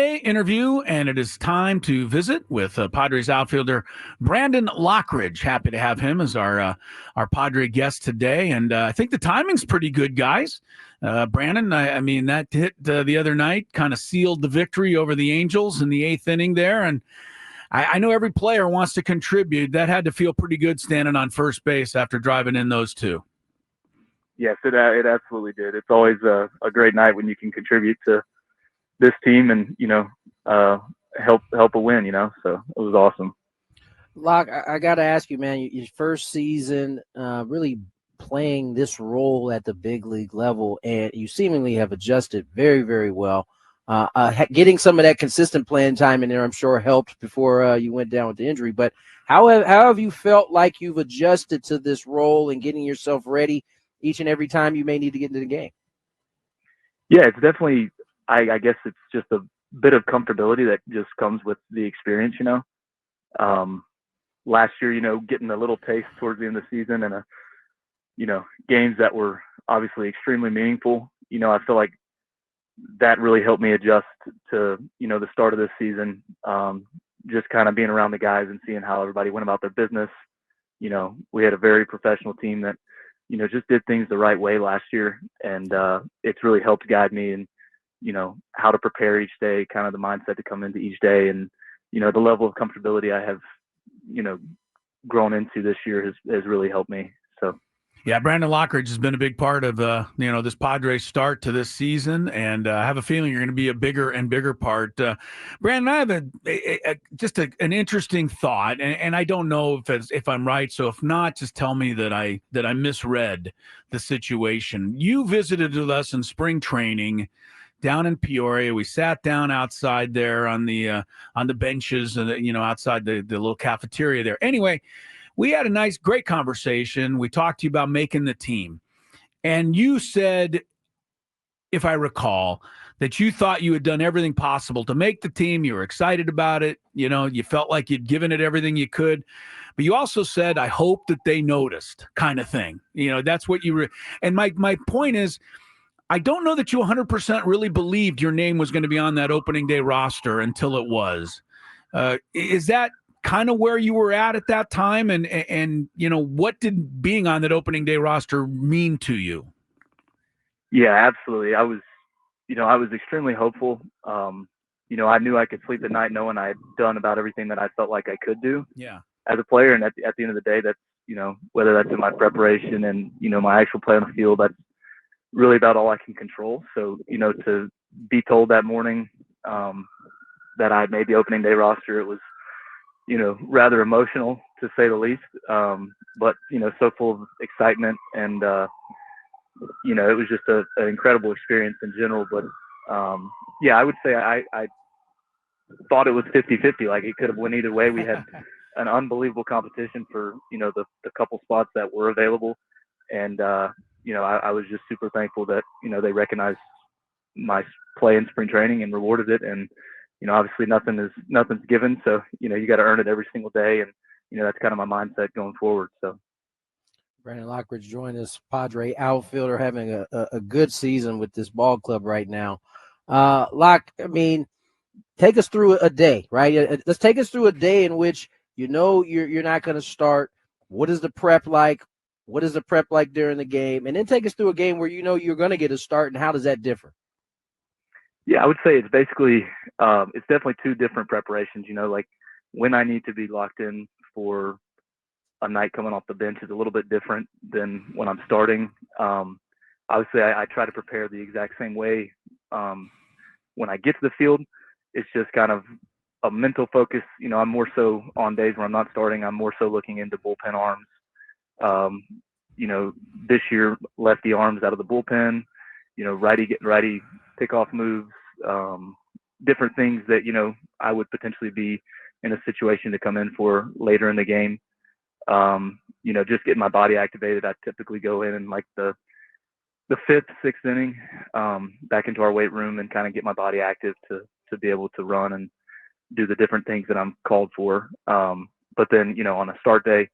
Interview, and it is time to visit with Padres outfielder Brandon Lockridge. Happy to have him as our Padre guest today, and I think the timing's pretty good, guys. Brandon, I mean that hit the other night kind of sealed the victory over the Angels in the eighth inning there, and I know every player wants to contribute. That had to feel pretty good standing on first base after driving in those two. Yes, it absolutely did. It's always a great night when you can contribute to this team and help a win. So it was awesome. Locke, I got to ask you, man, your first season really playing this role at the big league level, and you seemingly have adjusted very, very well. Getting some of that consistent playing time in there, I'm sure, helped before you went down with the injury. But how have you felt like you've adjusted to this role and getting yourself ready each and every time you may need to get into the game? Yeah, it's definitely, I guess it's just a bit of comfortability that just comes with the experience, Last year, getting a little taste towards the end of the season and, games that were obviously extremely meaningful. I feel like that really helped me adjust to, the start of this season, just kind of being around the guys and seeing how everybody went about their business. We had a very professional team that, just did things the right way last year. And it's really helped guide me in, how to prepare each day, kind of the mindset to come into each day. And, the level of comfortability I have, grown into this year has really helped me. So. Yeah, Brandon Lockridge has been a big part of this Padres start to this season, and I have a feeling you're going to be a bigger and bigger part. Brandon, I have an interesting thought, and I don't know if I'm right. So if not, just tell me that I misread the situation. You visited with us in spring training down in Peoria. We sat down outside there on the benches, outside the little cafeteria there. Anyway, we had a great conversation. We talked to you about making the team. And you said, if I recall, that you thought you had done everything possible to make the team. You were excited about it. You felt like you'd given it everything you could. But you also said, I hope that they noticed, kind of thing. That's what you were. And my point is, I don't know that you 100% really believed your name was going to be on that opening day roster until it was. Is that kind of where you were at that time? And what did being on that opening day roster mean to you? Yeah, absolutely. I was extremely hopeful. I knew I could sleep at night knowing I had done about everything that I felt like I could do as a player. And at the end of the day, that's, whether that's in my preparation and, my actual play on the field, that's really about all I can control. So, to be told that morning that I made the opening day roster, it was, rather emotional to say the least. But, so full of excitement and, it was just an incredible experience in general. But, I would say I thought it was 50-50. Like it could have went either way. We had an unbelievable competition for, the couple spots that were available. And, I was just super thankful that, they recognized my play in spring training and rewarded it. And, obviously nothing's given. So, you got to earn it every single day. And, that's kind of my mindset going forward. So. Brandon Lockridge joined us, Padre outfielder, having a good season with this ball club right now. Lock, I mean, take us through a day, right? Let's take us through a day in which you're not going to start. What is the prep like? What is the prep like during the game? And then take us through a game where you're going to get a start, and how does that differ? Yeah, I would say it's basically it's definitely two different preparations. Like when I need to be locked in for a night coming off the bench is a little bit different than when I'm starting. Obviously, I try to prepare the exact same way when I get to the field. It's just kind of a mental focus. I'm more so on days where I'm not starting, I'm more so looking into bullpen arms. This year, lefty arms out of the bullpen, righty getting righty pickoff moves, different things that, I would potentially be in a situation to come in for later in the game. Just getting my body activated. I typically go in like the fifth, sixth inning, back into our weight room and kind of get my body active to be able to run and do the different things that I'm called for. But then, on a start day,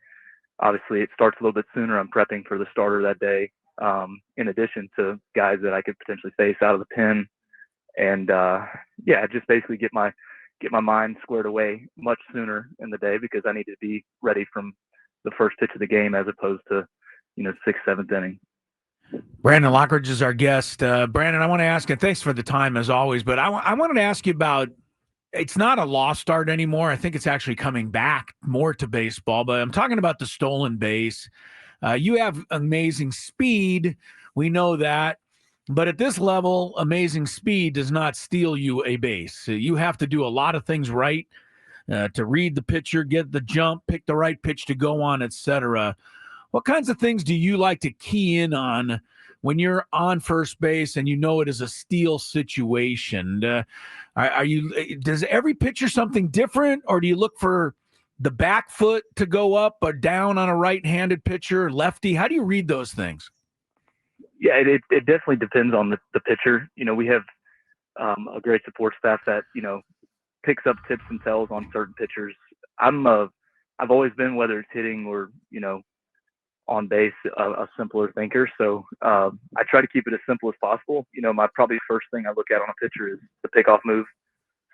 obviously it starts a little bit sooner. I'm prepping for the starter that day, in addition to guys that I could potentially face out of the pen. and just basically get my mind squared away much sooner in the day because I need to be ready from the first pitch of the game as opposed to, 6th, 7th inning. Brandon Lockridge is our guest. Brandon, I want to ask, and thanks for the time as always, but I wanted to ask you about, it's not a lost art anymore. I think it's actually coming back more to baseball, but I'm talking about the stolen base. You have amazing speed. We know that. But at this level, amazing speed does not steal you a base. You have to do a lot of things right to read the pitcher, get the jump, pick the right pitch to go on, etc. What kinds of things do you like to key in on when you're on first base and you know it is a steal situation? Does every pitcher something different, or do you look for the back foot to go up or down on a right-handed pitcher, lefty? How do you read those things? Yeah, it definitely depends on the pitcher. We have a great support staff that, picks up tips and tells on certain pitchers. I've always been, whether it's hitting or, on base, a simpler thinker. So I try to keep it as simple as possible. My probably first thing I look at on a pitcher is the pickoff move.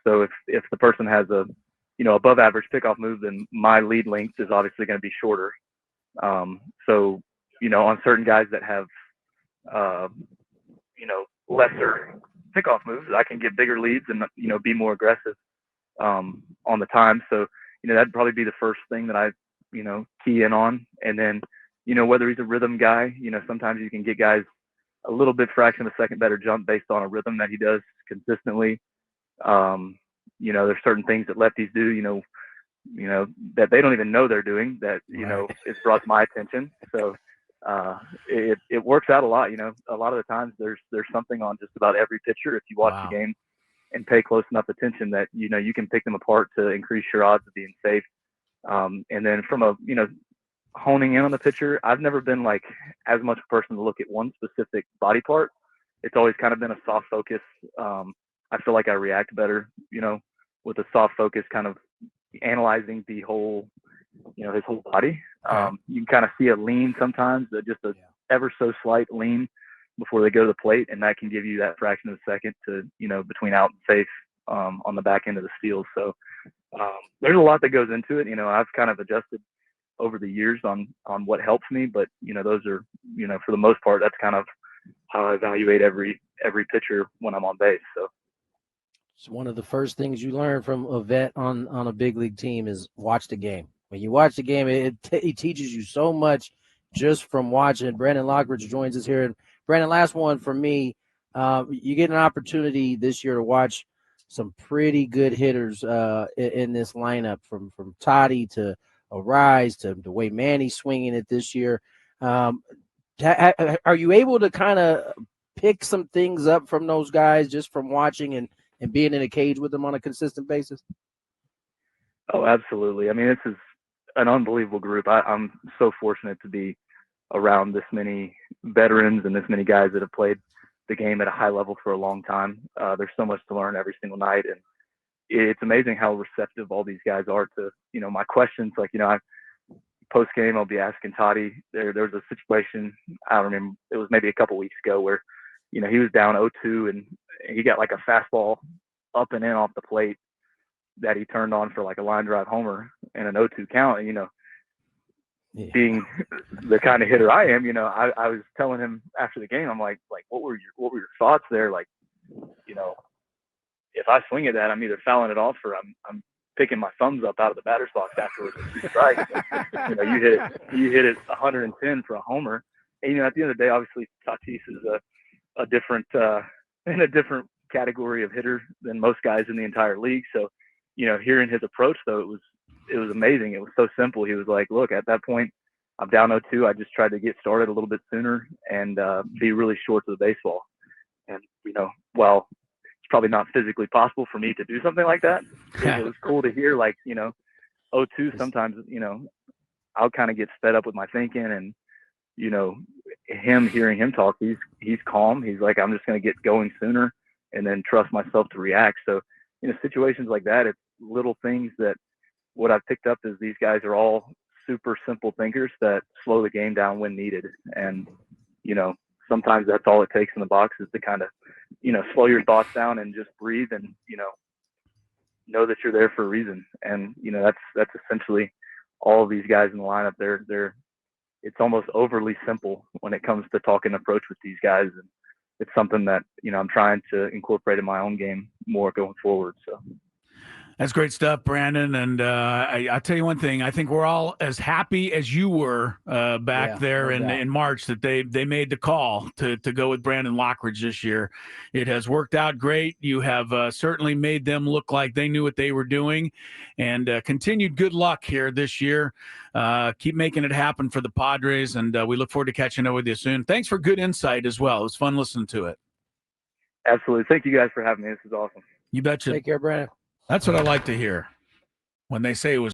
So if the person has a, above average pickoff move, then my lead length is obviously going to be shorter. So, on certain guys that have, lesser pickoff moves, I can get bigger leads and, be more aggressive on the time. So, that'd probably be the first thing that I, key in on. And then, whether he's a rhythm guy, sometimes you can get guys a little bit fraction of a second better jump based on a rhythm that he does consistently. There's certain things that lefties do, that they don't even know they're doing that, is brought to my attention. So it works out a lot. A lot of the times there's something on just about every pitcher if you watch the game and pay close enough attention that, you can pick them apart to increase your odds of being safe. And then from a, honing in on the pitcher, I've never been like as much a person to look at one specific body part. It's always kind of been a soft focus. I feel like I react better, with a soft focus, kind of analyzing the whole, his whole body. You can kind of see a lean sometimes, just a ever so slight lean before they go to the plate, and that can give you that fraction of a second to, between out and safe on the back end of the steal. So there's a lot that goes into it. I've kind of adjusted over the years on what helps me, but those are, for the most part, that's kind of how I evaluate every pitcher when I'm on base. So it's one of the first things you learn from a vet on a big league team is watch the game. When you watch the game, it teaches you so much just from watching. Brandon Lockridge joins us here. And Brandon, last one for me. You get an opportunity this year to watch some pretty good hitters in this lineup, from Toddy to Arise to the way Manny's swinging it this year. Are you able to kind of pick some things up from those guys just from watching and being in a cage with them on a consistent basis? Oh, absolutely. I mean, this is an unbelievable group. I'm so fortunate to be around this many veterans and this many guys that have played the game at a high level for a long time. There's so much to learn every single night, and it's amazing how receptive all these guys are to, my questions. Like, I post game, I'll be asking Toddy. There was a situation, I don't remember, it was maybe a couple weeks ago where, he was down 0-2 and he got like a fastball up and in off the plate that he turned on for like a line drive homer and an 0-2 count. And, being the kind of hitter I am, I was telling him after the game, I'm like, what were your thoughts there? Like, if I swing at that, I'm either fouling it off or I'm picking my thumbs up out of the batter's box afterwards with 2 strikes. You hit it 110 for a homer. And, at the end of the day, obviously Tatis is a different in a different category of hitter than most guys in the entire league. So, hearing his approach though, it was amazing. It was so simple. He was like, look, at that point, I'm down 0-2. I just tried to get started a little bit sooner and be really short to the baseball. And, while it's probably not physically possible for me to do something like that, it was cool to hear, like, 0-2 sometimes, I'll kind of get sped up with my thinking, and, hearing him talk, he's calm. He's like, I'm just going to get going sooner and then trust myself to react. So, situations like that, it's little things that what I've picked up is these guys are all super simple thinkers that slow the game down when needed. And, sometimes that's all it takes in the box is to kind of slow your thoughts down and just breathe and, know that you're there for a reason. And, that's essentially all of these guys in the lineup. It's almost overly simple when it comes to talking approach with these guys. And it's something that, I'm trying to incorporate in my own game more going forward. So. That's great stuff, Brandon. And I'll tell you one thing. I think we're all as happy as you were back there in March that they made the call to go with Brandon Lockridge this year. It has worked out great. You have certainly made them look like they knew what they were doing, and continued good luck here this year. Keep making it happen for the Padres, and we look forward to catching up with you soon. Thanks for good insight as well. It was fun listening to it. Absolutely. Thank you guys for having me. This is awesome. You betcha. Take care, Brandon. That's what I like to hear when they say it was